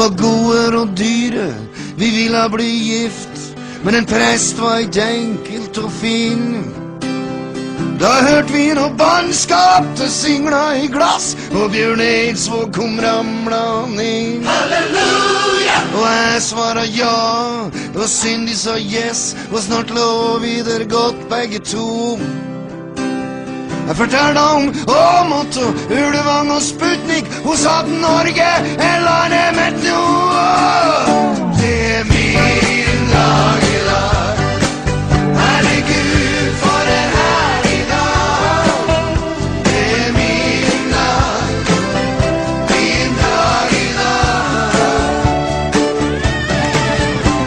var gode og dyre, vi ville bli gift, men en prest var ikke enkelt å finne. Da hørte vi noe bannskap til singla i glass, og Bjørn Eidsvåg kom ramlende inn. Halleluja! Og jeg svaret ja, og Cindy sa yes, og snart lå vi der godt begge to. Jeg fortalte om Åmot og Ulvang og Sputnik, hun sa at Norge er landet mitt nå. Det er min dag i dag, herregud for en herlig dag. Det er min dag i dag.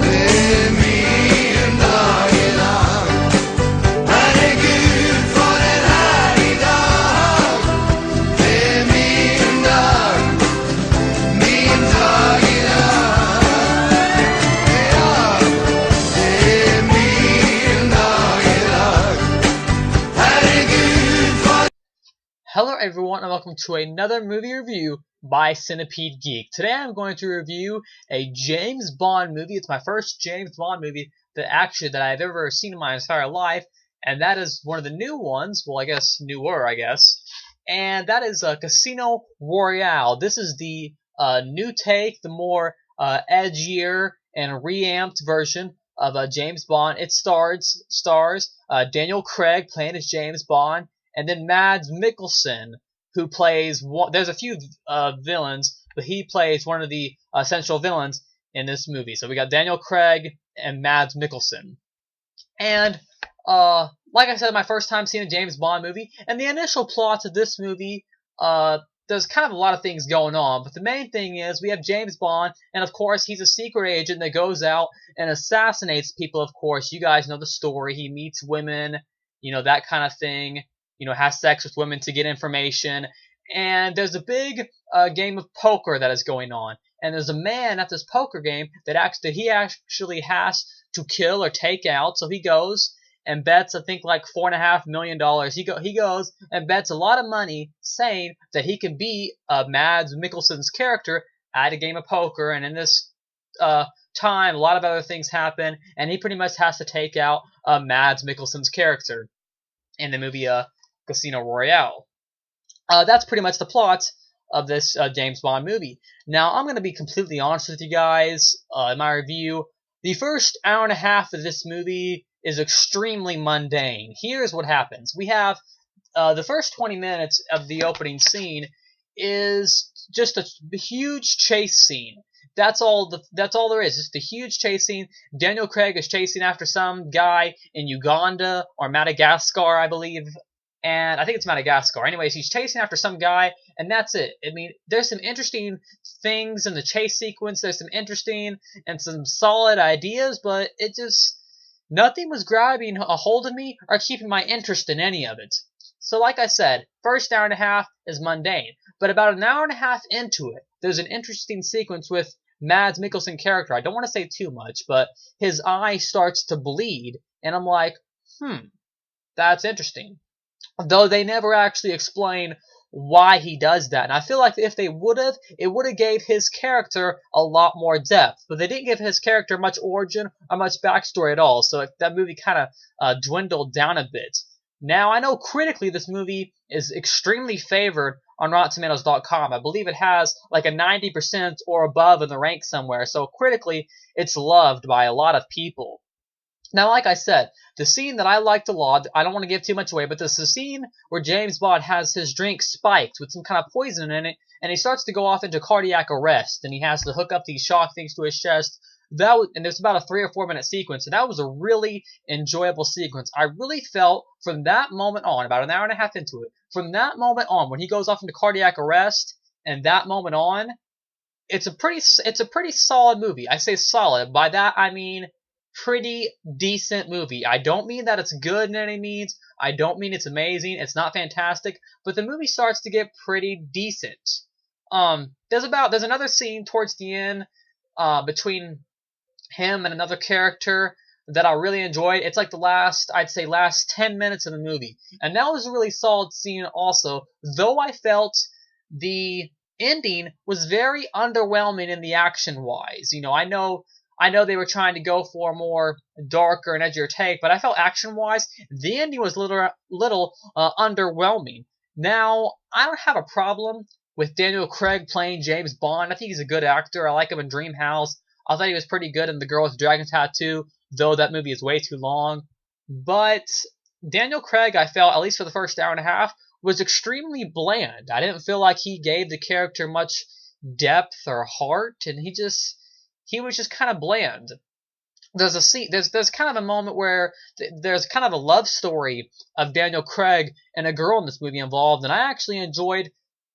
Det er min dag i dag, herregud for en herlig dag. Det er min dag i dag. Ja, det er min dag i dag, herregud for. Hello everyone and welcome to another movie review by Centipede Geek. Today I'm going to review a James Bond movie. It's my first James Bond movie that I've ever seen in my entire life, and that is one of the new ones, well I guess newer and that is Casino Royale. This is the new take, the more edgier and reamped version of James Bond. It stars Daniel Craig playing as James Bond, and then Mads Mikkelsen, who plays one. There's a few villains, but he plays one of the central villains in this movie. So we got Daniel Craig and Mads Mikkelsen. And like I said, my first time seeing a James Bond movie, and the initial plot of this movie, there's kind of a lot of things going on, but the main thing is we have James Bond, and of course he's a secret agent that goes out and assassinates people. Of course, you guys know the story. He meets women, that kind of thing. Has sex with women to get information. And there's a big game of poker that is going on. And there's a man at this poker game that he actually has to kill or take out. So he goes and bets, I think, like $4.5 million. He goes and bets a lot of money, saying that he can beat Mads Mikkelsen's character at a game of poker. And in this time, a lot of other things happen, and he pretty much has to take out Mads Mikkelsen's character in the movie Casino Royale. That's pretty much the plot of this James Bond movie. Now, I'm going to be completely honest with you guys in my review. The first hour and a half of this movie is extremely mundane. Here's what happens. We have the first 20 minutes of the opening scene is just a huge chase scene. That's all there is. It's the huge chase scene. Daniel Craig is chasing after some guy in Uganda or Madagascar, I believe. And I think it's Madagascar. Anyways, he's chasing after some guy, and that's it. I mean, there's some interesting things in the chase sequence. There's some interesting and some solid ideas, but nothing was grabbing a hold of me or keeping my interest in any of it. So like I said, first hour and a half is mundane. But about an hour and a half into it, there's an interesting sequence with Mads Mikkelsen character. I don't want to say too much, but his eye starts to bleed, and I'm like, that's interesting. Though they never actually explain why he does that. And I feel like if they would have, it would have gave his character a lot more depth. But they didn't give his character much origin or much backstory at all. So that movie kind of dwindled down a bit. Now, I know critically this movie is extremely favored on RottenTomatoes.com. I believe it has like a 90% or above in the rank somewhere. So critically, it's loved by a lot of people. Now, like I said, the scene that I liked a lot, I don't want to give too much away, but this is the scene where James Bond has his drink spiked with some kind of poison in it, and he starts to go off into cardiac arrest, and he has to hook up these shock things to his chest. And there's about a 3 or 4 minute sequence, and that was a really enjoyable sequence. I really felt from that moment on, about an hour and a half into it, from that moment on, when he goes off into cardiac arrest, and that moment on, it's a pretty solid movie. I say solid. By that I mean pretty decent movie. I don't mean that it's good in any means. I don't mean it's amazing. It's not fantastic. But the movie starts to get pretty decent. There's another scene towards the end between him and another character that I really enjoyed. It's like the last 10 minutes of the movie. And that was a really solid scene also. Though I felt the ending was very underwhelming in the action-wise. I know they were trying to go for a more darker and edgier take, but I felt action-wise, the ending was little underwhelming. Now, I don't have a problem with Daniel Craig playing James Bond. I think he's a good actor. I like him in Dream House. I thought he was pretty good in The Girl with the Dragon Tattoo, though that movie is way too long. But Daniel Craig, I felt, at least for the first hour and a half, was extremely bland. I didn't feel like he gave the character much depth or heart, and he was just kind of bland. There's a scene, there's kind of a moment where there's kind of a love story of Daniel Craig and a girl in this movie involved, and I actually enjoyed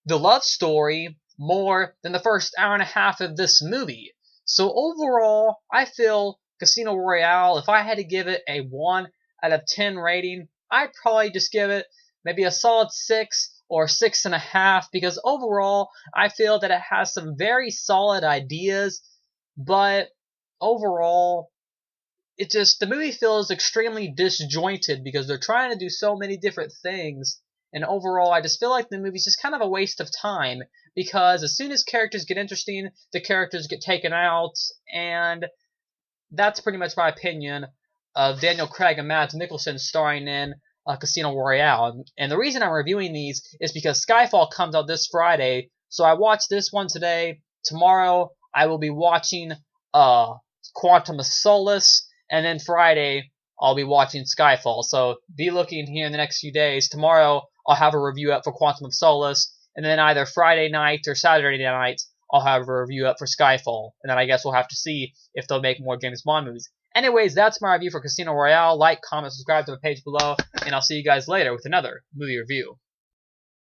the love story more than the first hour and a half of this movie. So overall, I feel Casino Royale, if I had to give it a 1 out of 10 rating, I'd probably just give it maybe a solid 6 or 6.5, because overall, I feel that it has some very solid ideas, but overall, the movie feels extremely disjointed because they're trying to do so many different things, and overall, I just feel like the movie's just kind of a waste of time, because as soon as characters get interesting, the characters get taken out, and that's pretty much my opinion of Daniel Craig and Mads Mikkelsen starring in Casino Royale. And the reason I'm reviewing these is because Skyfall comes out this Friday, so I watched this one today. Tomorrow, I will be watching Quantum of Solace, and then Friday, I'll be watching Skyfall. So be looking here in the next few days. Tomorrow, I'll have a review up for Quantum of Solace, and then either Friday night or Saturday night, I'll have a review up for Skyfall. And then I guess we'll have to see if they'll make more James Bond movies. Anyways, that's my review for Casino Royale. Like, comment, subscribe to the page below, and I'll see you guys later with another movie review.